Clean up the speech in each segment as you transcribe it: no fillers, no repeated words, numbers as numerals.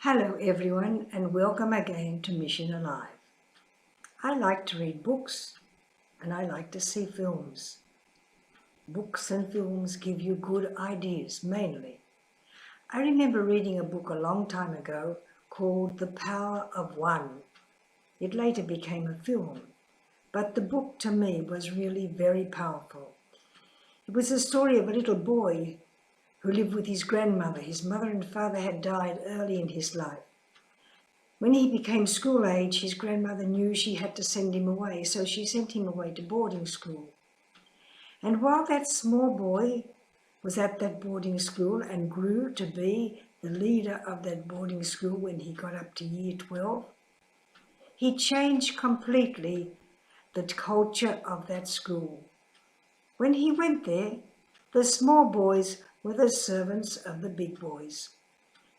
Hello everyone and welcome again to Mission Alive. I like to read books and I like to see films. Books and films give you good ideas mainly. I remember reading a book a long time ago called The Power of One. It later became a film, but the book to me was really very powerful. It was the story of a little boy who lived with his grandmother. His mother and father had died early in his life. When he became school age, his grandmother knew she had to send him away, so she sent him away to boarding school. And while that small boy was at that boarding school and grew to be the leader of that boarding school when he got up to year 12, he changed completely the culture of that school. When he went there, the small boys were the servants of the big boys.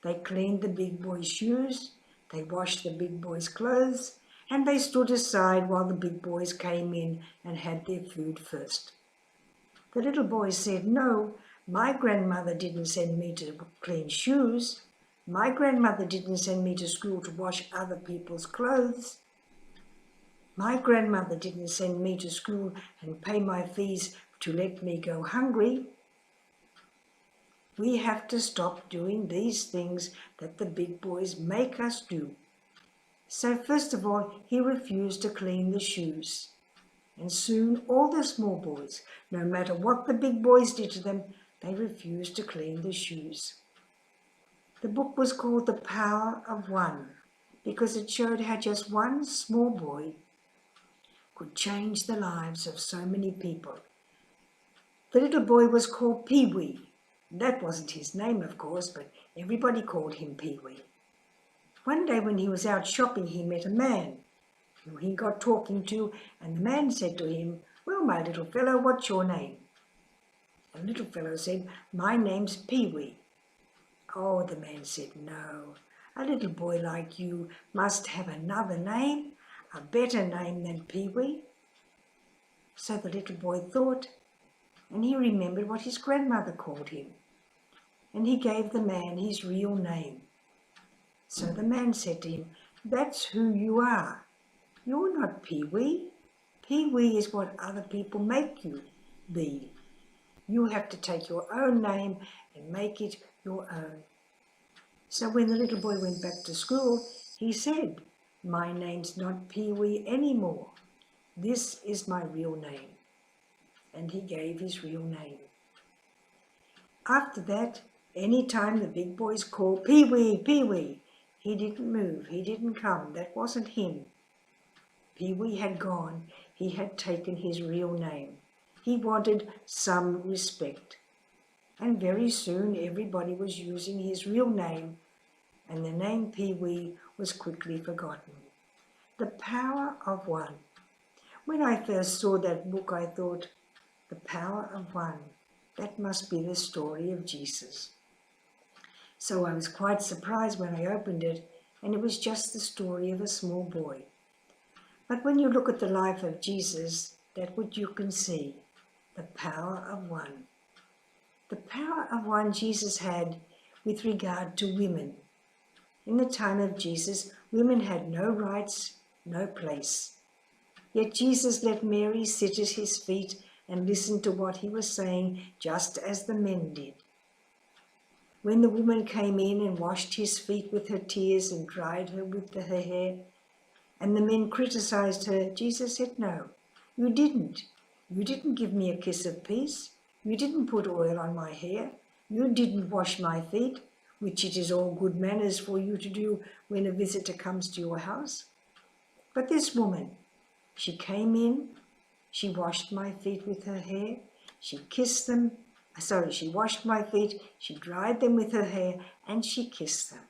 They cleaned the big boys' shoes, they washed the big boys' clothes, and they stood aside while the big boys came in and had their food first. The little boy said, "No, my grandmother didn't send me to clean shoes. My grandmother didn't send me to school to wash other people's clothes. My grandmother didn't send me to school and pay my fees to let me go hungry. We have to stop doing these things that the big boys make us do." So first of all, he refused to clean the shoes. And soon all the small boys, no matter what the big boys did to them, they refused to clean the shoes. The book was called The Power of One because it showed how just one small boy could change the lives of so many people. The little boy was called Pee-wee. That wasn't his name, of course, but everybody called him Pee-wee. One day when he was out shopping, he met a man who he got talking to, and the man said to him, "Well, my little fellow, what's your name?" And the little fellow said, "My name's Pee-wee." "Oh," the man said, "no, a little boy like you must have another name, a better name than Pee-wee." So the little boy thought, and he remembered what his grandmother called him. And he gave the man his real name. So the man said to him, "That's who you are. You're not Pee-wee. Pee-wee is what other people make you be. You have to take your own name and make it your own." So when the little boy went back to school, he said, "My name's not Pee-wee anymore. This is my real name." And he gave his real name. After that, any time the big boys called, "Pee-wee, Pee-wee," he didn't move, he didn't come, that wasn't him. Pee-wee had gone, he had taken his real name. He wanted some respect. And very soon everybody was using his real name, and the name Pee-wee was quickly forgotten. The Power of One. When I first saw that book, I thought, the power of one. That must be the story of Jesus. So I was quite surprised when I opened it, and it was just the story of a small boy. But when you look at the life of Jesus, that's what you can see, the power of one. The power of one Jesus had with regard to women. In the time of Jesus, women had no rights, no place. Yet Jesus let Mary sit at his feet and listen to what he was saying, just as the men did. When the woman came in and washed his feet with her tears and dried her with her hair, and the men criticized her, Jesus said, "No, you didn't. You didn't give me a kiss of peace. You didn't put oil on my hair. You didn't wash my feet, which it is all good manners for you to do when a visitor comes to your house. But this woman, she came in, she washed my feet with her hair, she washed my feet, she dried them with her hair, and she kissed them.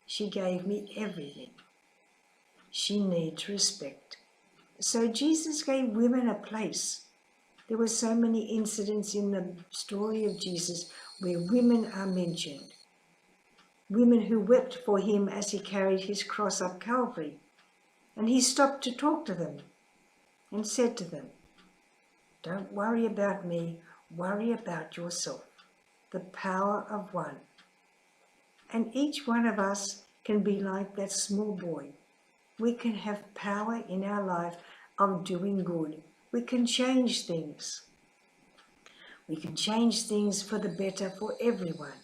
She gave me everything. She needs respect." So Jesus gave women a place. There were so many incidents in the story of Jesus where women are mentioned. Women who wept for him as he carried his cross up Calvary. And he stopped to talk to them and said to them, "Don't worry about me, worry about yourself." The power of one. And each one of us can be like that small boy. We can have power in our life of doing good. We can change things. We can change things for the better for everyone.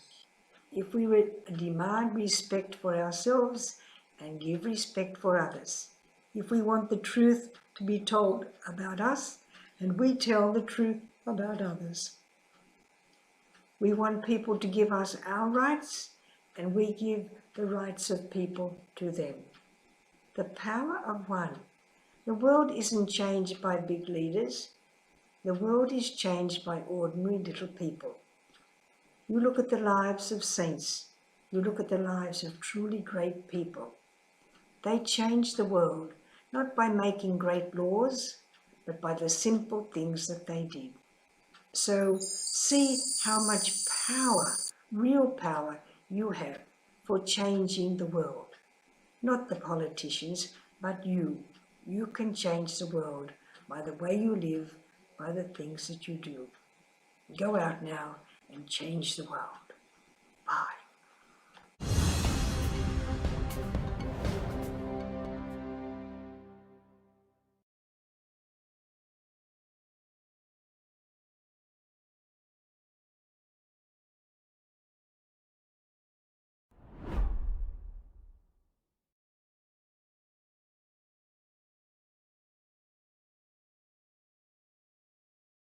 If we demand respect for ourselves and give respect for others. If we want the truth to be told about us and we tell the truth about others. We want people to give us our rights and we give the rights of people to them. The power of one. The world isn't changed by big leaders. The world is changed by ordinary little people. You look at the lives of saints. You look at the lives of truly great people. They changed the world, not by making great laws, but by the simple things that they did. So see how much power, real power, you have for changing the world. Not the politicians, but you. You can change the world by the way you live, by the things that you do. Go out now and change the world.